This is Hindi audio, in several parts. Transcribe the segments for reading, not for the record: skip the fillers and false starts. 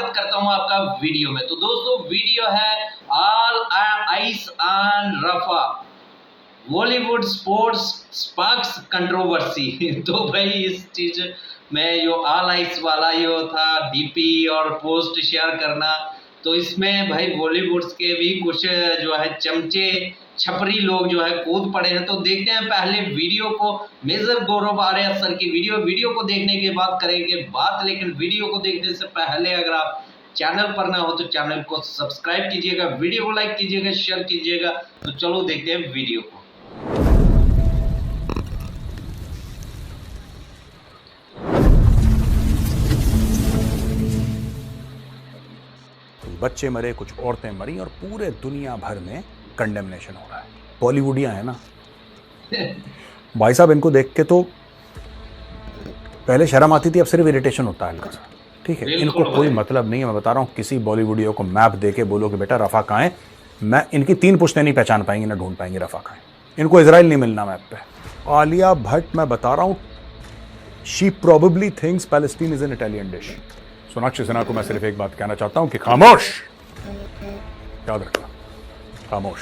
स्वागत करता हूं आपका वीडियो में। तो दोस्तों वीडियो है all eyes on Rafah, Bollywood sports sparks controversy. तो भाई इस चीज में जो ऑल आइस वाला यो था डीपी और पोस्ट शेयर करना, तो इसमें भाई बॉलीवुड के भी कुछ जो है चमचे छपरी लोग जो है कूद पड़े हैं। तो देखते हैं पहले वीडियो को, मेजर गौरव आर्या सर की वीडियो को देखने के बाद करेंगे बात। लेकिन वीडियो को देखने से पहले अगर आप चैनल पर ना हो तो चैनल को सब्सक्राइब कीजिएगा, वीडियो को लाइक कीजिएगा, शेयर कीजिएगा। तो चलो देखते हैं वीडियो को। बच्चे मरे, कुछ औरतें मरी और पूरे दुनिया भर में कंडेमनेशन हो रहा है। बॉलीवुडिया है ना भाई साहब, इनको देख के तो पहले शर्म आती थी, अब सिर्फ इरिटेशन होता है हल्का सा। ठीक है, इनको कोई मतलब नहीं है। मैं बता रहा हूँ, किसी बॉलीवुडियो को मैप दे के बोलो कि बेटा रफा कहाँ है, मैं इनकी 3 पुश्तें नहीं पहचान पाएंगे, ना ढूंढ पाएंगे रफा कहाँ है। इनको इजराइल नहीं मिलना मैप पे। आलिया भट्ट, मैं बता रहा हूँ, she probably thinks Palestine is an Italian dish. Sonakshi Sinha को मैं सिर्फ एक बात कहना चाहता हूं कि खामोश, याद रखना, खामोश।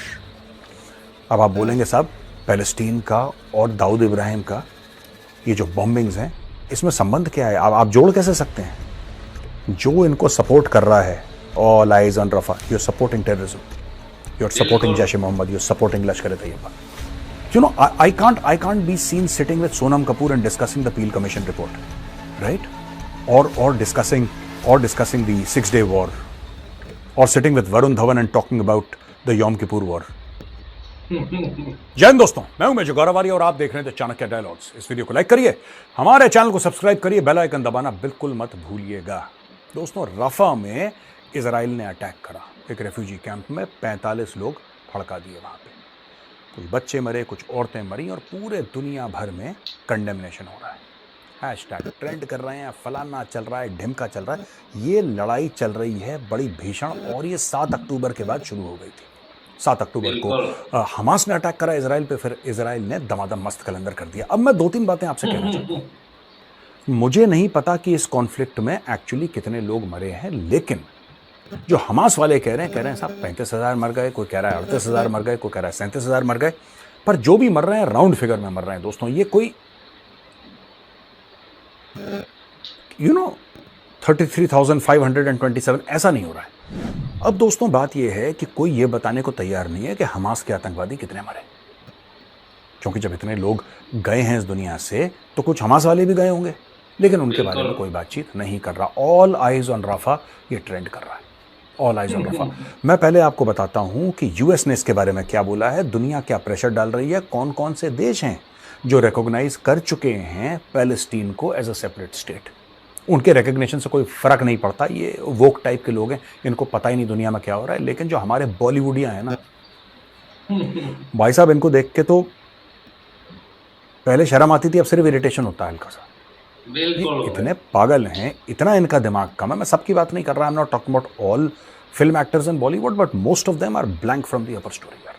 अब आप बोलेंगे साहब पैलेस्टीन का और दाऊद इब्राहिम का ये जो बॉम्बिंग्स हैं, इसमें संबंध क्या है? आप जोड़ कैसे सकते हैं? जो इनको सपोर्ट कर रहा है, all eyes on Rafah, you are supporting terrorism, you are supporting Jaish e Mohammed, you are supporting Lashkar e Taiba. You know, I can't be seen sitting with Sonam Kapoor and discussing the Peel Commission report, right? Or discussing the 6-day war, or sitting with Varun Dhawan and talking about the Yom Kippur war. जय हिंद दोस्तों, मैं हूं मेजर गौरव आर्या और आप देख रहे हैं द चाणक्य डायलॉग्स। इस वीडियो को लाइक करिए, हमारे चैनल को सब्सक्राइब करिए, बेल आइकन दबाना बिल्कुल मत भूलिएगा। दोस्तों, रफा में इजराइल ने अटैक करा, एक रेफ्यूजी कैंप में 45 लोग फड़का दिए वहां पे। कुछ बच्चे मरे, कुछ औरतें मरी और पूरे दुनिया भर में कंडेमनेशन हो रहा है। हैशटैग ट्रेंड कर रहे हैं, फलाना चल रहा है, ढिमका चल रहा है। ये लड़ाई चल रही है बड़ी भीषण, और ये 7 अक्टूबर के बाद शुरू हो गई थी। 7 अक्टूबर को हमास ने अटैक करा इजराइल पे, फिर इजराइल ने दमादम मस्त कलंदर कर दिया। अब मैं 2-3 बातें आपसे कहना चाहता हूँ। मुझे नहीं पता कि इस कॉन्फ्लिक्ट में एक्चुअली कितने लोग मरे हैं, लेकिन जो हमास वाले कह रहे हैं साहब 35,000 मर गए, कोई कह रहा है 38,000 मर गए, कोई कह रहा है 37,000 मर गए। पर जो भी मर रहे हैं राउंड फिगर में मर रहे हैं दोस्तों। ये कोई 33,527 ऐसा नहीं हो रहा है। अब दोस्तों बात यह है कि कोई ये बताने को तैयार नहीं है कि हमास के आतंकवादी कितने मरे, क्योंकि जब इतने लोग गए हैं इस दुनिया से तो कुछ हमास वाले भी गए होंगे, लेकिन उनके बारे में कोई बातचीत नहीं कर रहा। ऑल आइज ऑन रफा ये ट्रेंड कर रहा है, ऑल आइज ऑन रफा। मैं पहले आपको बताता हूं कि यूएस ने इसके बारे में क्या बोला है, दुनिया क्या प्रेशर डाल रही है, कौन कौन से देश हैं जो रिकॉग्नाइज कर चुके हैं पैलेस्टीन को एज अ सेपरेट स्टेट। उनके रिकॉग्निशन से कोई फर्क नहीं पड़ता, ये वोक टाइप के लोग हैं, इनको पता ही नहीं दुनिया में क्या हो रहा है। लेकिन जो हमारे बॉलीवुडिया है ना भाई साहब, इनको देख के तो पहले शर्म आती थी, अब सिर्फ इरिटेशन होता है हल्का सा। इतने पागल हैं, इतना इनका दिमाग कम है। मैं सबकी बात नहीं कर रहा, I am not talking about all film actors in Bollywood, but most of them are blank from the upper storey यार।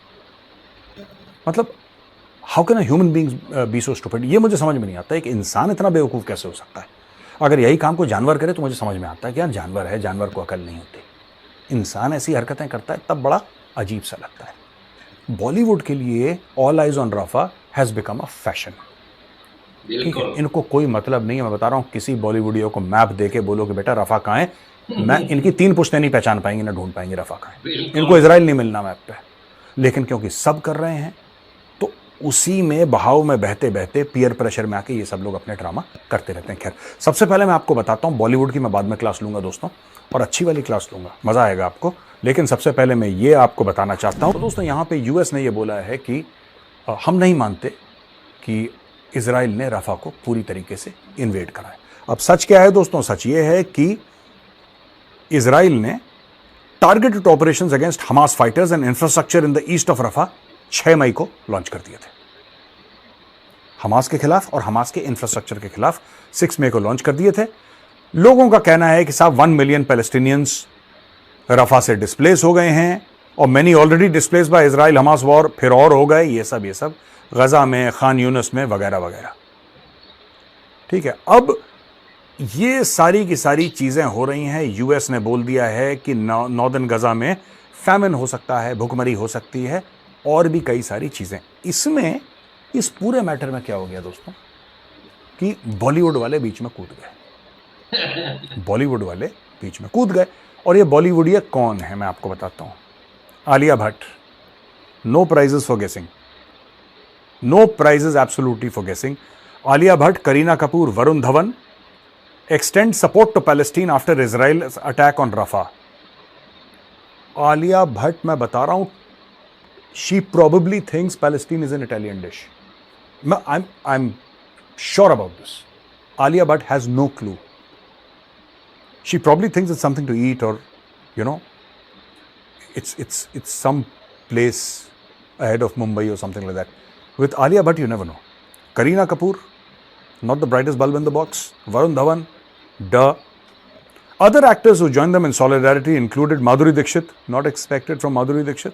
मतलब how can a human being be so stupid? ये मुझे समझ में नहीं आता है कि इंसान इतना बेवकूफ़ कैसे हो सकता है। अगर यही काम कोई जानवर करे तो मुझे समझ में आता है कि यार जानवर है, जानवर को अकल नहीं होती। इंसान ऐसी हरकतें करता है तब बड़ा अजीब सा लगता है। बॉलीवुड के लिए all eyes on Rafah has become a fashion. ठीक है, इनको कोई मतलब नहीं है। मैं बता रहा हूँ, किसी बॉलीवुडियो को मैप दे के बोलो कि बेटा रफा कहाँ है, मैं इनकी 3 पुश्तें नहीं पहचान पाएंगे, ना ढूंढ पाएंगे रफा कहाँ है। इनको इजराइल नहीं मिलना मैप पे, लेकिन क्योंकि सब कर रहे हैं तो उसी में बहाव में बहते बहते पीयर प्रेशर में आके ये सब लोग अपने ड्रामा करते रहते हैं। खैर, सबसे पहले मैं आपको बताता हूँ, बॉलीवुड की मैं बाद में क्लास लूंगा दोस्तों, और अच्छी वाली क्लास लूंगा, मजा आएगा आपको। लेकिन सबसे पहले मैं ये आपको बताना चाहता हूँ, तो दोस्तों यहाँ पे यूएस ने ये बोला है कि हम नहीं मानते कि इजराइल ने रफा को पूरी तरीके से इन्वेड करा है। अब सच क्या है दोस्तों? सच ये है कि इजराइल ने targeted operations against Hamas fighters and infrastructure in the east of Rafah 6 मई को लॉन्च कर दिए थे। हमास के खिलाफ और हमास के इंफ्रास्ट्रक्चर के खिलाफ 6 मई को लॉन्च कर दिए थे। लोगों का कहना है कि साहब 1 मिलियन पैलेस्टीनियंस रफा से डिस्प्लेस हो गए हैं, और many already displace bye Israel Hamas war, फिर और हो गए, ये सब गजा में, खान यूनस में, वगैरह वगैरह। ठीक है, अब ये सारी की सारी चीज़ें हो रही हैं। यूएस ने बोल दिया है कि नॉर्दर्न गजा में फैमिन हो सकता है, भुखमरी हो सकती है, और भी कई सारी चीज़ें। इसमें इस पूरे मैटर में क्या हो गया दोस्तों कि बॉलीवुड वाले बीच में कूद गए। बॉलीवुड वाले बीच में कूद गए। और ये बॉलीवुडिया कौन है मैं आपको बताता हूँ। Alia Bhatt, no prizes for guessing, no prizes absolutely for guessing. Alia Bhatt, Kareena Kapoor, Varun Dhawan extend support to Palestine after Israel's attack on Rafah. Alia Bhatt, मैं बता रहा हूं, she probably thinks Palestine is an Italian dish. I'm sure about this. Alia Bhatt has no clue. She probably thinks it's something to eat, or you know, it's some place ahead of Mumbai or something like that. With Alia Bhatt, you never know. Kareena Kapoor, not the brightest bulb in the box. Varun Dhawan, duh. Other actors who joined them in solidarity included Madhuri Dixit, not expected from Madhuri Dixit.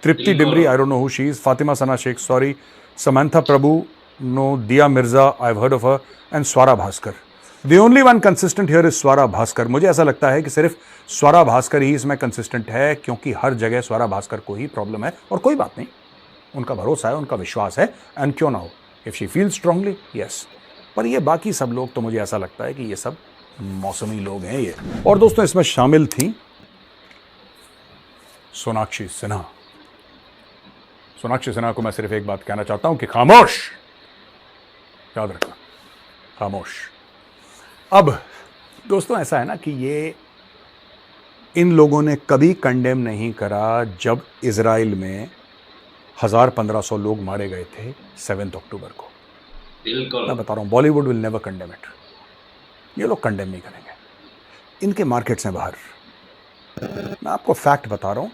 Tripti Dimri, I don't know who she is. Fatima Sana Sheikh, sorry. Samantha Prabhu, no. Dia Mirza, I've heard of her. And Swara Bhaskar. The only one consistent here is Swara Bhaskar. मुझे ऐसा लगता है कि सिर्फ स्वरा भास्कर ही इसमें कंसिस्टेंट है, क्योंकि हर जगह स्वरा भास्कर को ही प्रॉब्लम है, और कोई बात नहीं, उनका भरोसा है, उनका विश्वास है, एंड क्यों ना हो, if she feel strongly, yes. पर ये बाकी सब लोग तो मुझे ऐसा लगता है कि ये सब मौसमी लोग हैं ये। और दोस्तों, इसमें शामिल थी सोनाक्षी सिन्हा। सोनाक्षी सिन्हा को मैं सिर्फ एक बात कहना चाहता हूं कि खामोश, याद रखना, खामोश। अब दोस्तों, ऐसा है ना कि ये इन लोगों ने कभी कंडेम नहीं करा जब इजराइल में 1000-1500 लोग मारे गए थे 7 अक्टूबर को। बिल्कुल, मैं बता रहा हूं, Bollywood will never condemn it. ये लोग कंडेम नहीं करेंगे, इनके मार्केट्स हैं बाहर। मैं आपको फैक्ट बता रहा हूं,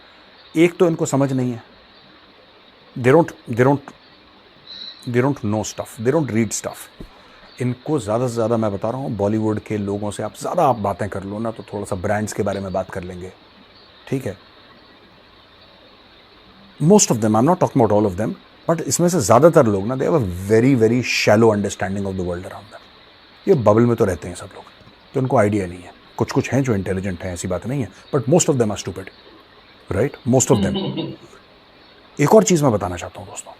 एक तो इनको समझ नहीं है, they don't know stuff, they don't read stuff. इनको ज़्यादा से ज़्यादा मैं बता रहा हूँ, बॉलीवुड के लोगों से आप ज़्यादा बातें कर लो ना, तो थोड़ा सा ब्रांड्स के बारे में बात कर लेंगे, ठीक है। Most of them, I am not talking about all of them, but इसमें से ज़्यादातर लोग ना, they have a very very shallow understanding of the world around them. ये बबल में तो रहते हैं सब लोग, तो उनको आइडिया नहीं है। कुछ कुछ हैं जो इंटेलिजेंट हैं, ऐसी बात नहीं है, but most of them are stupid, right, most of them. एक और चीज़ मैं बताना चाहता हूँ दोस्तों,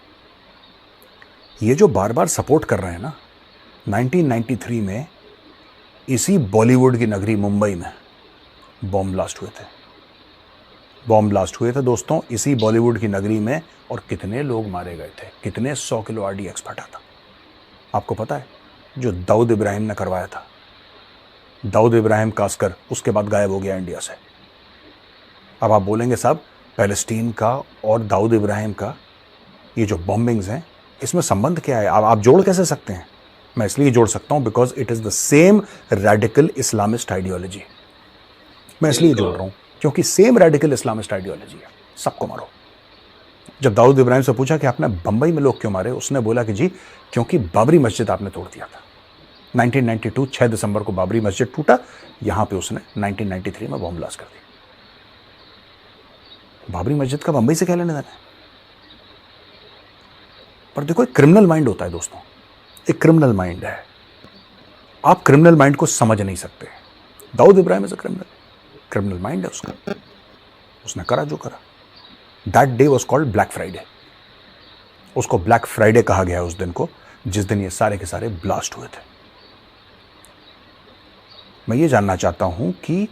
ये जो बार बार सपोर्ट कर रहे हैं ना, 1993 में इसी बॉलीवुड की नगरी मुंबई में बॉम्ब ब्लास्ट हुए थे। बॉम्ब ब्लास्ट हुए थे दोस्तों इसी बॉलीवुड की नगरी में, और कितने लोग मारे गए थे, कितने 100 किलो RDX फटा था। आपको पता है, जो दाऊद इब्राहिम ने करवाया था, दाऊद इब्राहिम कास्कर, उसके बाद गायब हो गया इंडिया से। अब आप बोलेंगे साहब, पैलेस्टीन का और दाऊद इब्राहिम का ये जो बॉम्बिंग्स हैं, इसमें संबंध क्या है? आप जोड़ कैसे सकते हैं? मैं इसलिए जोड़ सकता हूं because it is the same radical Islamist ideology. मैं इसलिए जोड़ रहा हूं क्योंकि सेम रेडिकल इस्लामिस्ट आइडियोलॉजी है, सबको मारो। जब दाऊद इब्राहिम से पूछा कि आपने बंबई में लोग क्यों मारे, उसने बोला कि जी क्योंकि बाबरी मस्जिद आपने तोड़ दिया था। 1992 6 दिसंबर को बाबरी मस्जिद टूटा, यहां पे उसने 1993 में बॉम्ब ब्लास्ट कर दी। बाबरी मस्जिद का बंबई से क्या लेने देना है? पर देखो, एक क्रिमिनल माइंड होता है दोस्तों, एक क्रिमिनल माइंड है। आप क्रिमिनल माइंड को समझ नहीं सकते। Dawood Ibrahim is a criminal mind है उसका, उसने करा जो करा। That day was called Black Friday. उसको ब्लैक फ्राइडे कहा गया उस दिन को, जिस दिन ये सारे के सारे ब्लास्ट हुए थे। मैं ये जानना चाहता हूं कि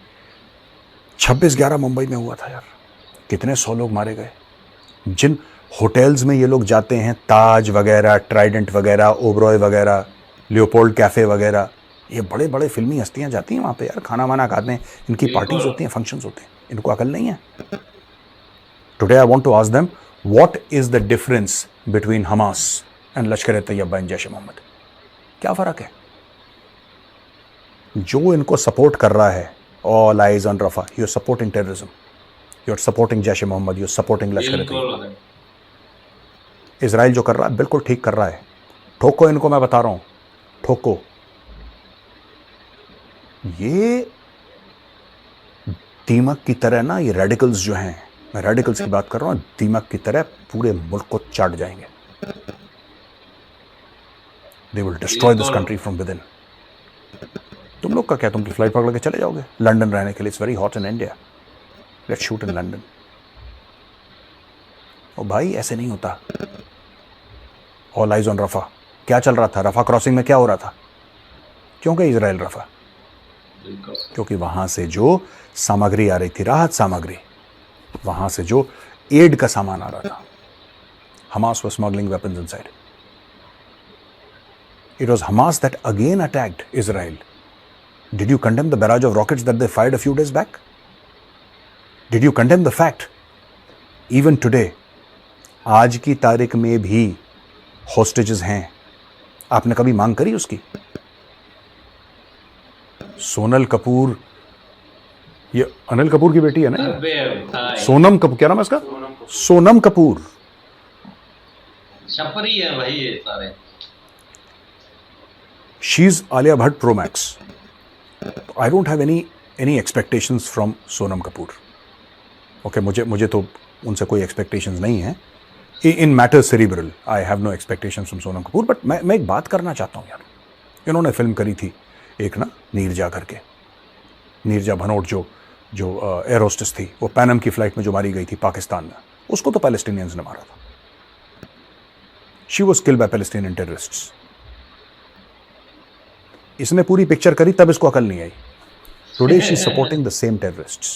26/11 मुंबई में हुआ था यार, कितने 100 लोग मारे गए। जिन होटल्स में ये लोग जाते हैं, ताज वगैरह, ट्राइडेंट वगैरह, ओबरॉय वगैरह, लियोपोल्ड कैफे वगैरह, ये बड़े बड़े फिल्मी हस्तियां जाती हैं वहाँ पे यार, खाना वाना खाते हैं, इनकी पार्टीज होती हैं, फंक्शंस होते हैं। इनको अकल नहीं है। Today I want to ask them, what is the difference between Hamas and Lashkar Taiba and Jaish e Mohammed? क्या फ़र्क है? जो इनको सपोर्ट कर रहा है, all eyes on Rafah, you are supporting terrorism, you are supporting Jaish e Mohammed, you are supporting Lashkar Taiba. Israel जो कर रहा है बिल्कुल ठीक कर रहा है। ठोको इनको, मैं बता रहा हूं, ठोको। ये दीमक की तरह ना, ये रेडिकल्स जो हैं, मैं रेडिकल्स की बात कर रहा हूं, दीमक की तरह पूरे मुल्क को चाट जाएंगे। They will destroy this country from with in. New York का क्या, तुम फ्लाइट पकड़ के चले जाओगे लंदन रहने के लिए? It's very hot in India, let's shoot in London. ओ भाई ऐसे नहीं होता। All eyes on Rafah. क्या चल रहा था रफा क्रॉसिंग में? क्या हो रहा था? क्यों गए इजराइल रफा? क्योंकि वहां से जो सामग्री आ रही थी, राहत सामग्री, वहां से जो एड का सामान आ रहा था, Hamas was smuggling weapons inside. It was Hamas that again attacked Israel. Did you condemn the barrage of rockets that they fired a few days back? Did you condemn the fact, even today, आज की तारीख में भी hostages हैं? आपने कभी मांग करी उसकी? सोनल कपूर, ये अनिल कपूर की बेटी है ना, सोनम कपूर, क्या नाम है इसका? सोनम कपूर। छपरी है भाई ये सारे। She's Alia Bhatt Pro Max. I don't have any expectations from Sonam Kapoor. Okay, मुझे तो उनसे कोई expectations नहीं है। In matters cerebral, I have no expectations from Sonam Kapoor. But मैं एक बात करना चाहता हूँ यार। इन्होंने फिल्म करी थी एक ना, नीरजा करके, नीरजा भनोट जो एयर होस्टेस थी, वो पैनम की फ्लाइट में जो मारी गई थी पाकिस्तान में, उसको तो पैलेस्टीनियंस ने मारा था। She was killed by Palestinian terrorists. इसने पूरी पिक्चर करी तब इसको अकल नहीं आई। Today she is supporting the same terrorists.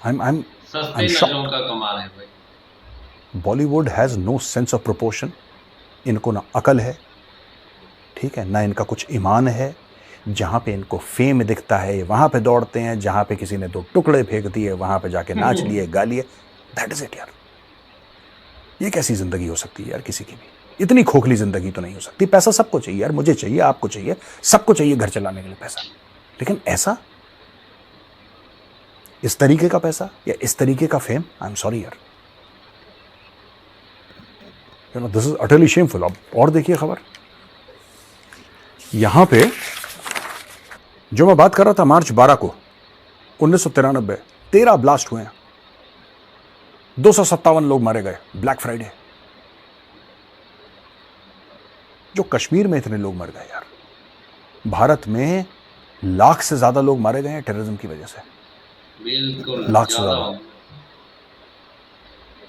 I'm सस्ते नशों का कमाल है भाई। Bollywood has no sense of proportion. इनको ना अकल है, ठीक है, ना इनका कुछ ईमान है। जहां पे इनको फेम दिखता है वहां पे दौड़ते हैं, जहां पे किसी ने दो टुकड़े फेंक दिए वहां पे जाके नाच लिए, गा लिए। दैट इज इट यार। ये कैसी जिंदगी हो सकती है यार किसी की भी? इतनी खोखली जिंदगी तो नहीं हो सकती। पैसा सबको चाहिए यार, मुझे चाहिए, आपको चाहिए, सबको चाहिए घर चलाने के लिए पैसा, लेकिन ऐसा, इस तरीके का पैसा या इस तरीके का फेम, आई एम सॉरी यार, you know, this is utterly shameful. अब और देखिए खबर, यहां पे जो मैं बात कर रहा था, मार्च 12 को 1993 13 ब्लास्ट हुए हैं, 257 लोग मारे गए। ब्लैक फ्राइडे, जो कश्मीर में इतने लोग मर गए यार, भारत में लाख से ज्यादा लोग मारे गए हैं टेररिज्म की वजह से। बिल्कुल, लाख से ज्यादा।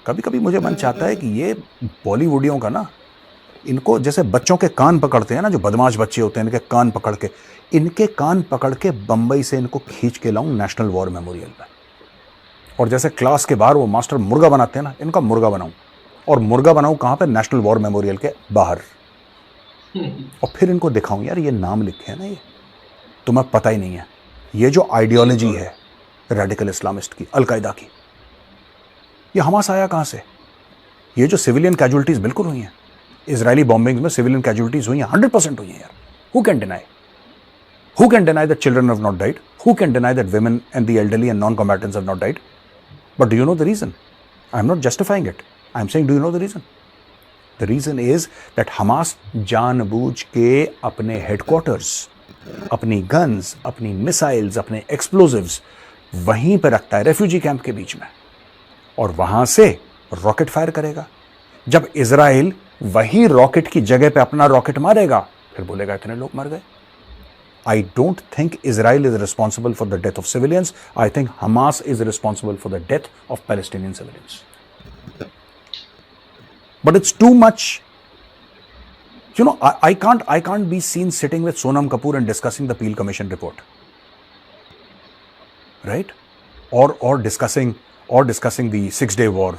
कभी कभी मुझे मन चाहता है कि ये बॉलीवुडियों का ना, इनको जैसे बच्चों के कान पकड़ते हैं ना, जो बदमाश बच्चे होते हैं, इनके कान पकड़ के, इनके कान पकड़ के बंबई से इनको खींच के लाऊं नेशनल वॉर मेमोरियल में, और जैसे क्लास के बाहर वो मास्टर मुर्गा बनाते हैं ना, इनका मुर्गा बनाऊं, और मुर्गा बनाऊं कहां पे? नेशनल वॉर मेमोरियल के बाहर। और फिर इनको दिखाऊं यार, ये नाम लिखे हैं ना, ये तुम्हें पता ही नहीं है, ये जो आइडियोलॉजी है रेडिकल इस्लामिस्ट की, अलकायदा की, ये हमास आया कहां से? ये जो सिविलियन कैजुअलिटीज बिल्कुल हुई हैं, इजरायली बॉम्बिंग में सिविलियन कैजुअलिटीज हुई हैं, 100% हुई हैं यार। Who can deny? Who can deny that children have not died? Who can deny that women and the elderly and non-combatants have not died? But do you know the reason? I'm not justifying it. I'm saying, do you know the reason? The reason is that Hamas जानबूझ के अपने headquarters, अपनी guns, अपनी missiles, अपने explosives वहीं पर रखता है, रेफ्यूजी कैंप के बीच में, और वहां से रॉकेट फायर करेगा। जब इजराइल वही रॉकेट की जगह पे अपना रॉकेट मारेगा, फिर बोलेगा इतने लोग मर गए। I don't think Israel is responsible for the death of civilians. I think Hamas is responsible for the death of Palestinian civilians. But it's too much. You know, I can't be seen sitting with Sonam Kapoor and discussing the Peel Commission report, right? Or discussing the 6-day war,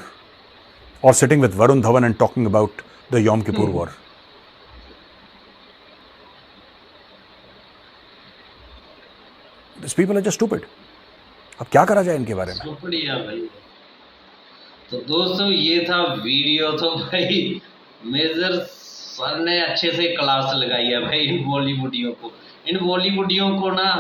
or sitting with Varun Dhawan and talking about the Yom Kippur war. These people are just stupid. अब क्या करा जाए इनके बारे में? शुक्रिया भाई। तो दोस्तों ये था वीडियो। तो भाई मेजर सर ने अच्छे से क्लास लगाई है भाई इन बॉलीवुडियों को। इन बॉलीवुडियों को ना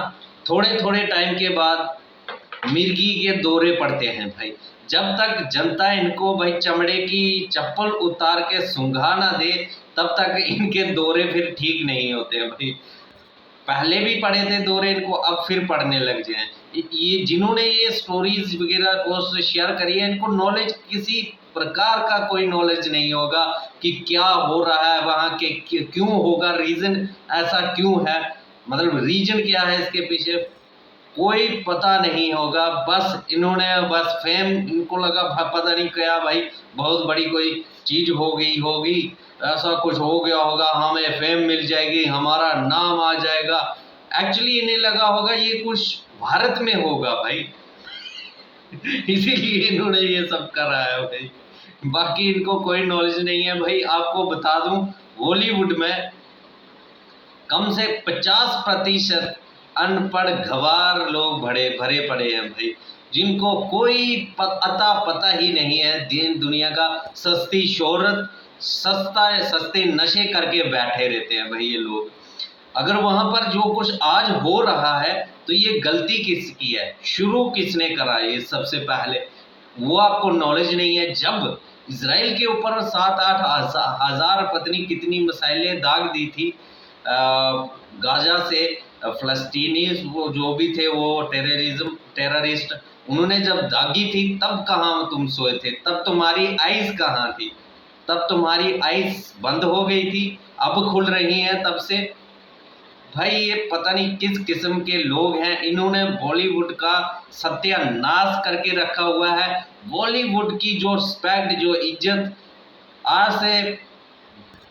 थोड़े थोड़े टाइम के बाद मिर्गी के दौरे पड़ते हैं भाई। जब तक जनता इनको भाई चमड़े की चप्पल उतार के सूंघा ना दे, तब तक इनके दौरे फिर ठीक नहीं होते हैं भाई। पहले भी पढ़े थे दौरे इनको, अब फिर पढ़ने लग जाए। ये जिन्होंने ये स्टोरीज वगैरह पोस्ट शेयर करी है, इनको नॉलेज किसी प्रकार का कोई नॉलेज नहीं होगा कि क्या हो रहा है वहाँ के, क्यों होगा, रीज़न ऐसा क्यों है। मतलब रीजन क्या है इसके पीछे कोई पता नहीं होगा। बस इन्होंने बस फेम, इनको लगा पता नहीं क्या भाई बहुत बड़ी कोई चीज हो गई होगी, ऐसा कुछ हो गया होगा, हमें फेम मिल जाएगी, हमारा नाम आ जाएगा। एक्चुअली इन्हें लगा होगा ये कुछ भारत में होगा भाई इसीलिए इन्होंने ये सब करा है भाई। बाकी इनको कोई नॉलेज नहीं है भाई। आपको बता दूं बॉलीवुड में कम से 50% अनपढ़ गंवार लोग भरे भरे पड़े हैं भाई, जिनको कोई अता पता ही नहीं है दिन दुनिया का। सस्ती शोहरत, सस्ते नशे करके बैठे रहते हैं भाई ये लोग। अगर वहां पर जो कुछ आज हो रहा है तो ये गलती किसकी है, शुरू किसने करा ये सबसे पहले, वो आपको नॉलेज नहीं है। जब इसराइल के ऊपर 7-8 हजार पत्नी कितनी मिसाइलें दाग दी थी गाजा से, फ़लस्तीनी वो जो भी थे वो टेररिस्ट, उन्होंने जब दागी थी तब कहाँ तुम सोए थे, तब तुम्हारी आइज़ कहाँ थी, तब तुम्हारी आइज़ बंद हो गई थी, अब खुल रही हैं तब से। भाई ये पता नहीं किस किस्म के लोग हैं, इन्होंने बॉलीवुड का सत्यानाश करके रखा हुआ है। बॉलीवुड की जो रिस्पेक्ट, जो इज्जत आज से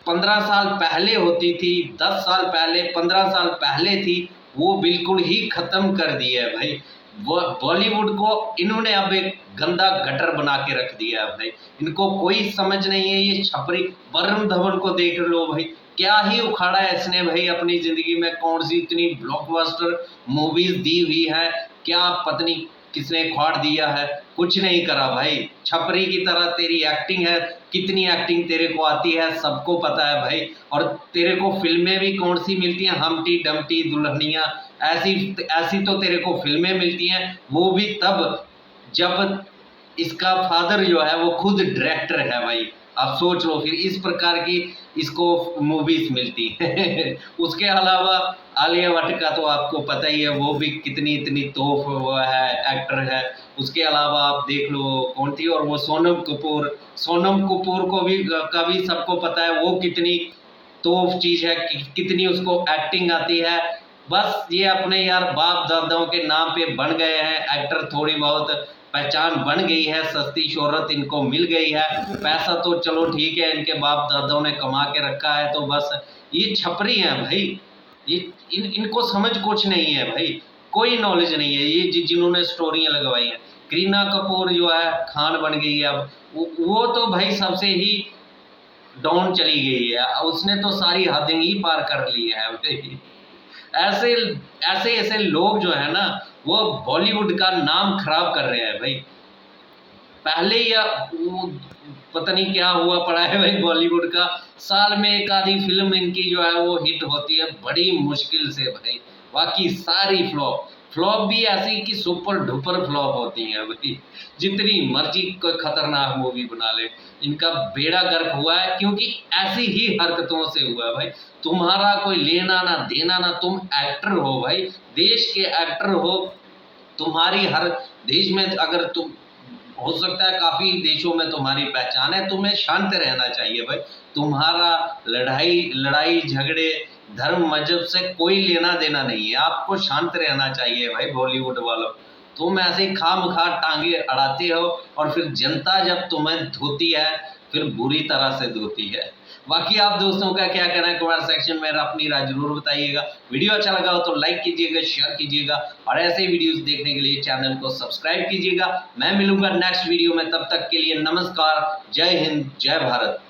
15 साल पहले होती थी, 10 साल पहले, 15 साल पहले थी, वो बिल्कुल ही खत्म कर दी है भाई। बॉलीवुड को इन्होंने अब एक गंदा गटर बना के रख दिया है भाई। इनको कोई समझ नहीं है। ये छपरी वरुण धवन को देख लो भाई, क्या ही उखाड़ा है इसने भाई अपनी जिंदगी में, कौन सी इतनी ब्लॉकबस्टर मूवीज दी हुई है, क्या पत्नी किसने उखाड़ दिया है, कुछ नहीं करा भाई। छपरी की तरह तेरी एक्टिंग है, कितनी एक्टिंग तेरे को आती है सबको पता है भाई। और तेरे को फिल्में भी कौन सी मिलती हैं, हमटी डमटी दुल्हनिया, ऐसी ऐसी तो तेरे को फिल्में मिलती हैं, वो भी तब जब इसका फादर जो है वो खुद डायरेक्टर है भाई। आप सोच लो फिर इस प्रकार की इसको मूवीज मिलती है उसके अलावा आलिया भट्ट का तो आपको पता ही है, वो भी कितनी इतनी तोप वो है, एक्टर है। उसके अलावा आप देख लो कौन थी, और वो सोनम कपूर को भी का भी सबको पता है वो कितनी तोप चीज है, कितनी उसको एक्टिंग आती है। बस ये अपने यार बाप दादाओं के नाम पे बन गए हैं एक्टर, थोड़ी बहुत पहचान बन गई है, सस्ती शोहरत इनको मिल गई है, पैसा तो चलो ठीक है इनके बाप दादाओं ने कमा के रखा है, तो बस ये छपरी हैं भाई। ये इनको समझ कुछ नहीं है भाई, कोई नॉलेज नहीं है। ये जिन्होंने स्टोरियां लगवाई हैं, करीना कपूर जो है खान बन गई है अब, वो तो भाई सबसे ही डाउन चली गई है, उसने तो सारी हदें ही पार कर ली है भाई। ऐसे ऐसे ऐसे लोग जो है ना वो बॉलीवुड का नाम खराब कर रहे हैं भाई। पहले या वो पता नहीं क्या हुआ पड़ा है भाई बॉलीवुड का, साल में एक आधी फिल्म इनकी जो है वो हिट होती है बड़ी मुश्किल से भाई, बाकी सारी फ्लॉप। फ्लॉप भी ऐसी कि सुपर डुपर फ्लॉप होती हैं भाई, जितनी मर्जी कोई खतरनाक मूवी बना ले, इनका बेड़ा गर्क हुआ है क्योंकि ऐसी ही हरकतों से हुआ है भाई। तुम्हारा कोई लेना ना देना ना, तुम एक्टर हो भाई, देश के एक्टर हो, तुम्हारी हर देश में अगर तुम, हो सकता है काफ़ी देशों में तुम्हारी पहचान है, तुम्हें शांत रहना चाहिए भाई। तुम्हारा लड़ाई झगड़े धर्म मजहब से कोई लेना देना नहीं है, आपको शांत रहना चाहिए भाई बॉलीवुड वालों। तुम ऐसे खामखा टांगे अड़ाते हो और फिर जनता जब तुम्हें धोती है फिर बुरी तरह से धोती है। बाकी आप दोस्तों का क्या कहना है कमेंट सेक्शन में अपनी राय जरूर बताइएगा। वीडियो अच्छा लगा हो तो लाइक कीजिएगा, शेयर कीजिएगा और ऐसे वीडियोस देखने के लिए चैनल को सब्सक्राइब कीजिएगा। मैं मिलूंगा नेक्स्ट वीडियो में, तब तक के लिए नमस्कार, जय हिंद, जय भारत।